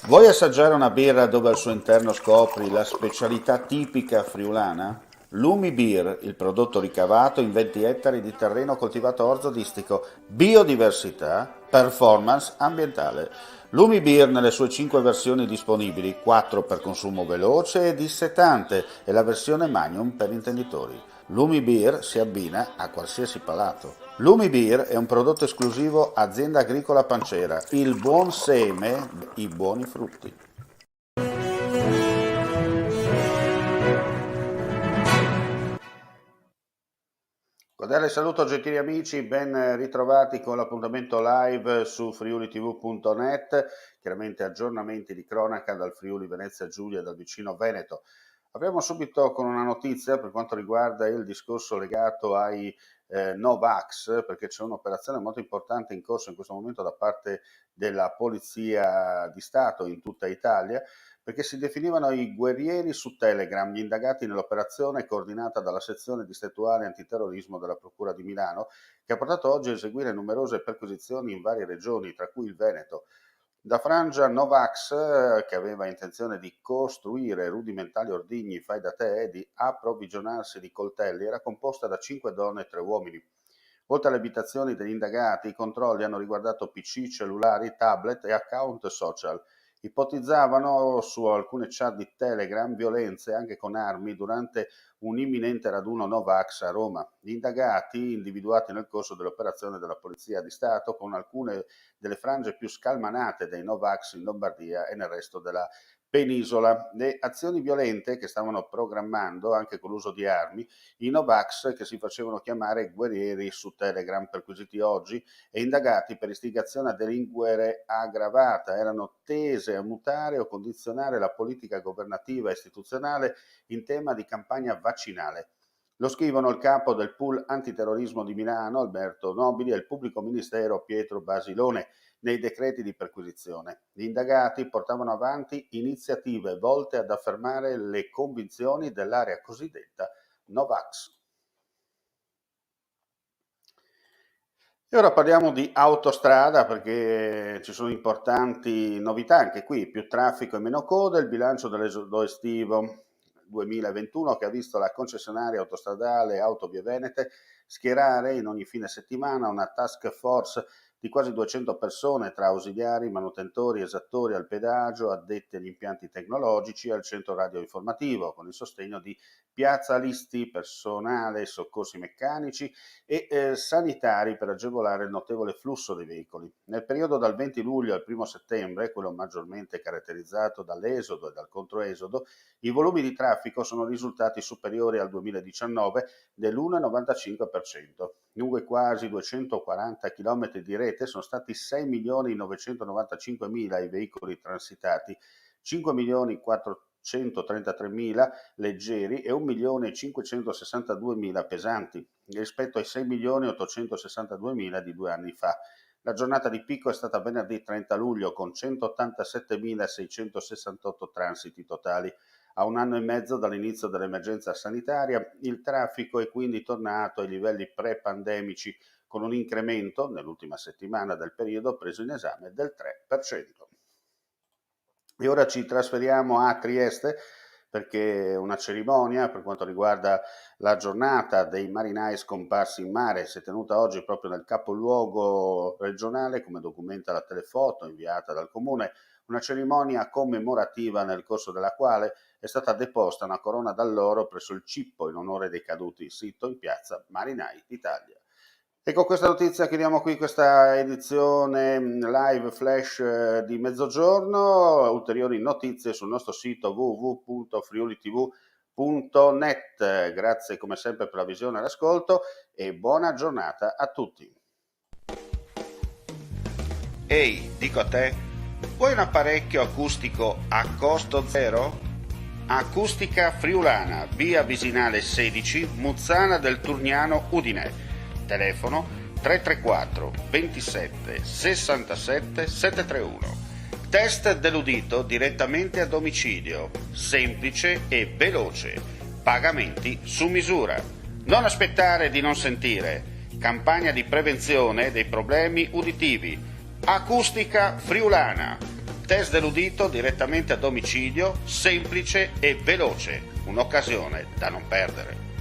Vuoi assaggiare una birra dove al suo interno scopri la specialità tipica friulana? Lumi Beer, il prodotto ricavato in 20 ettari di terreno coltivato orzodistico, biodiversità, performance ambientale. Lumi Beer nelle sue 5 versioni disponibili, 4 per consumo veloce e dissetante e la versione Magnum per intenditori. Lumi Beer si abbina a qualsiasi palato. Lumi Beer è un prodotto esclusivo Azienda Agricola Pancera, il buon seme, i buoni frutti. Cordiale saluto gentili amici, ben ritrovati con l'appuntamento live su friulitv.net, chiaramente aggiornamenti di cronaca dal Friuli Venezia Giulia e dal vicino Veneto. Apriamo subito con una notizia per quanto riguarda il discorso legato ai Novax, perché c'è un'operazione molto importante in corso in questo momento da parte della Polizia di Stato in tutta Italia, perché si definivano i guerrieri su Telegram, gli indagati nell'operazione coordinata dalla sezione distrettuale antiterrorismo della Procura di Milano, che ha portato oggi a eseguire numerose perquisizioni in varie regioni, tra cui il Veneto. Da Frangia Novax, che aveva intenzione di costruire rudimentali ordigni fai da te e di approvvigionarsi di coltelli, era composta da 5 donne e 3 uomini. Oltre alle abitazioni degli indagati, i controlli hanno riguardato PC, cellulari, tablet e account social. Ipotizzavano su alcune chat di Telegram violenze anche con armi durante un imminente raduno Novax a Roma. Gli indagati, individuati nel corso dell'operazione della Polizia di Stato, con alcune delle frange più scalmanate dei Novax in Lombardia e nel resto della penisola. Le azioni violente che stavano programmando, anche con l'uso di armi, i Novax che si facevano chiamare guerrieri su Telegram, perquisiti oggi e indagati per istigazione a delinquere aggravata, erano tese a mutare o condizionare la politica governativa e istituzionale in tema di campagna vaccinale. Lo scrivono il capo del pool antiterrorismo di Milano, Alberto Nobili, e il pubblico ministero Pietro Basilone nei decreti di perquisizione. Gli indagati portavano avanti iniziative volte ad affermare le convinzioni dell'area cosiddetta Novax. E ora parliamo di autostrada perché ci sono importanti novità anche qui, più traffico e meno code, il bilancio dell'esodo estivo 2021 che ha visto la concessionaria autostradale Autovie Venete schierare in ogni fine settimana una task force di quasi 200 persone tra ausiliari, manutentori, esattori al pedaggio, addetti agli impianti tecnologici e al centro radioinformativo, con il sostegno di piazzalisti, personale, soccorsi meccanici e sanitari per agevolare il notevole flusso dei veicoli. Nel periodo dal 20 luglio al 1 settembre, quello maggiormente caratterizzato dall'esodo e dal controesodo, i volumi di traffico sono risultati superiori al 2019 dell'1,95%. Lungo i quasi 240 km di rete sono stati 6.995.000 i veicoli transitati, 5.433.000 leggeri e 1.562.000 pesanti, rispetto ai 6.862.000 di 2 anni fa. La giornata di picco è stata venerdì 30 luglio con 187.668 transiti totali. A un anno e mezzo dall'inizio dell'emergenza sanitaria, il traffico è quindi tornato ai livelli pre-pandemici, con un incremento nell'ultima settimana del periodo preso in esame del 3%. E ora ci trasferiamo a Trieste perché una cerimonia per quanto riguarda la giornata dei marinai scomparsi in mare si è tenuta oggi proprio nel capoluogo regionale, come documenta la telefoto inviata dal comune, una cerimonia commemorativa nel corso della quale è stata deposta una corona d'alloro presso il Cippo in onore dei caduti, sito in piazza Marinai d'Italia. E con questa notizia chiudiamo qui questa edizione live flash di mezzogiorno. Ulteriori notizie sul nostro sito www.friulitv.net. Grazie come sempre per la visione e l'ascolto e buona giornata a tutti. Ehi, dico a te, vuoi un apparecchio acustico a costo zero? Acustica Friulana, via Visinale 16, Muzzana del Turniano, Udine. Telefono 334 27 67 731. Test dell'udito direttamente a domicilio, semplice e veloce. Pagamenti su misura. Non aspettare di non sentire. Campagna di prevenzione dei problemi uditivi. Acustica Friulana. Test dell'udito direttamente a domicilio, semplice e veloce, un'occasione da non perdere.